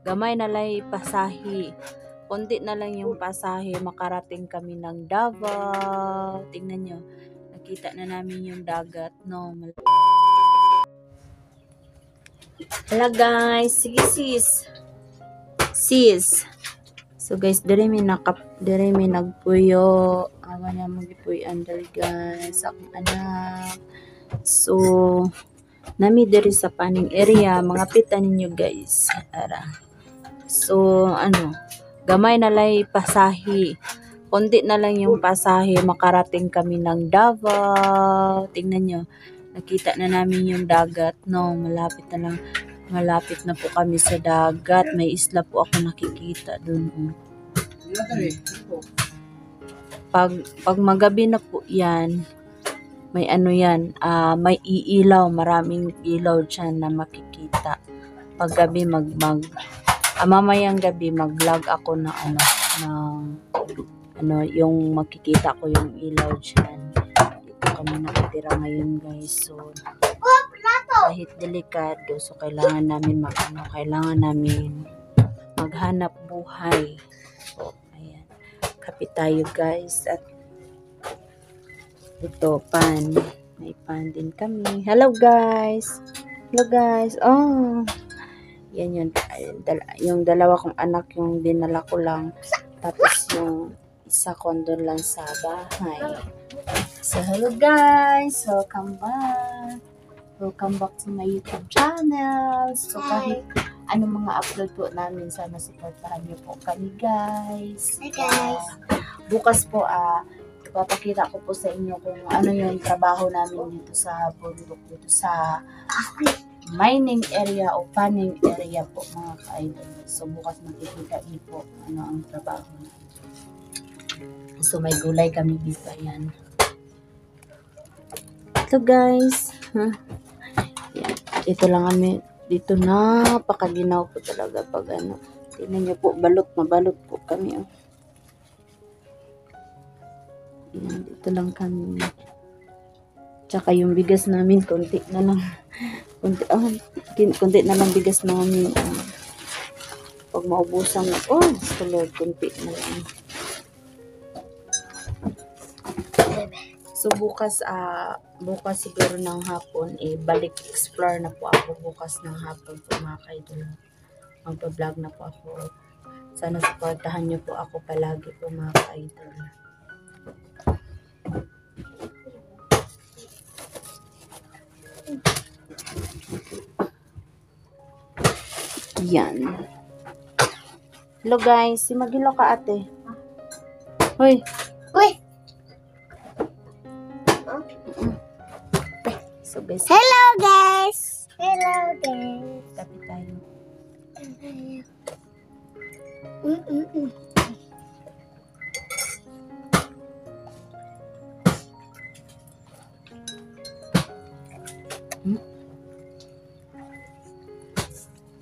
gamay na lang pasahi. Konti na lang yung pasahe, makarating kami ng Davao. Tingnan nyo, nakita na namin yung dagat, no? Hala guys, sige sis. Sis. So guys, dire may nagpuyo. Awa na magipuy under guys, akong anak. So, nami diri sa paning area, mga pitan ninyo guys. Ara. So, gamay na lang pasahi. Konti na lang yung pasahe, makarating kami ng Davao. Tingnan nyo, nakita na namin yung dagat, no? Malapit na po kami sa dagat. May isla po ako nakikita dun. Pag magabi na po yan, may may iilaw, maraming ilaw dyan na makikita. Pag gabi mamayang gabi mag-vlog ako na yung makikita ko yung ilaw dyan. Dito kami nakatira ngayon guys. So, kahit delikado, so kailangan namin maghanap buhay. So, ayan. Kapit tayo guys. At ito, pan. May pan din kami. Hello guys. Hello guys. Oh. Yan yun. Yung dalawa kong anak yung dinala ko lang. Tapos yung isa ko doon lang sa bahay. So hello guys. Welcome back to my YouTube channel. So kahit anong mga upload po namin, sana supportahan niyo po kami guys. Hi guys. Bukas po ipapakita ko po sa inyo kung ano yung trabaho namin dito sa bundok, dito sa mining area o panning area po mga ka-idol. So bukas makikita niyo po ano ang trabaho namin. So may gulay kami dito, ayan. Ito guys, yan. Ito lang kami dito, napakaginaw po talaga pag tingnan niyo po, balot po kami. Yan, dito lang kami. Tsaka yung bigas namin, konti na lang. Konti na lang bigas namin. Pag maubusan na, konti na lang. So bukas siguro ng hapon, balik explore na po ako bukas ng hapon po mga kaidol. Magpa-vlog na po ako. Sana supportahan niyo po ako palagi po mga kaidol. Yan. Hello guys, magilo ka ate. Hoy. Uy. So guys, Hello guys. Hello guys. tapi tayo.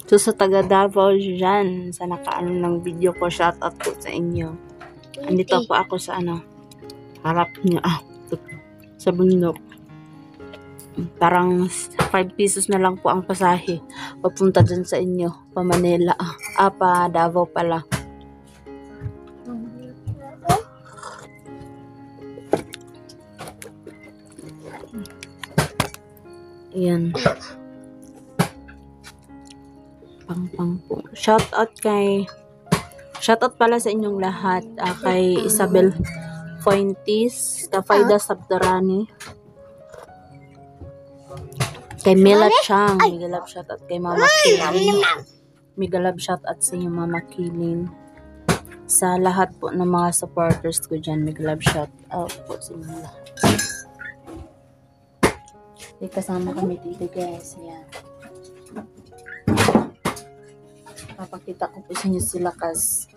So sa taga Davao dyan, sa nakaano ng video ko, shoutout po sa inyo. Andito po ako sa harap niyo, sa bundok. Parang 5 pesos na lang po ang pasahe papunta dun sa inyo, pa Manila, pa Davao pala. Ayan. Pang po. Shoutout pala sa inyong lahat, kay Isabel Fuentes, Kafaida Sabdarani, kay Mila Chang, Migalab shoutout kay Mama Kilin. Migalab shoutout sa inyo Mama Kilin. Sa lahat po ng mga supporters ko dyan, Migalab shoutout po sa inyo lahat. Kasama kami dito guys. Yan. Papakita ko po sa inyo sila kas.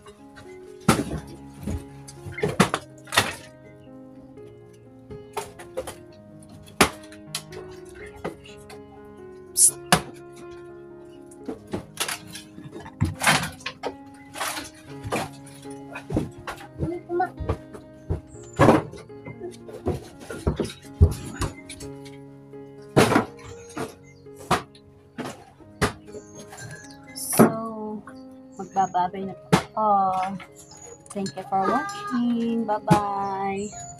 magbababay na po ako. Thank you for watching. Bye-bye.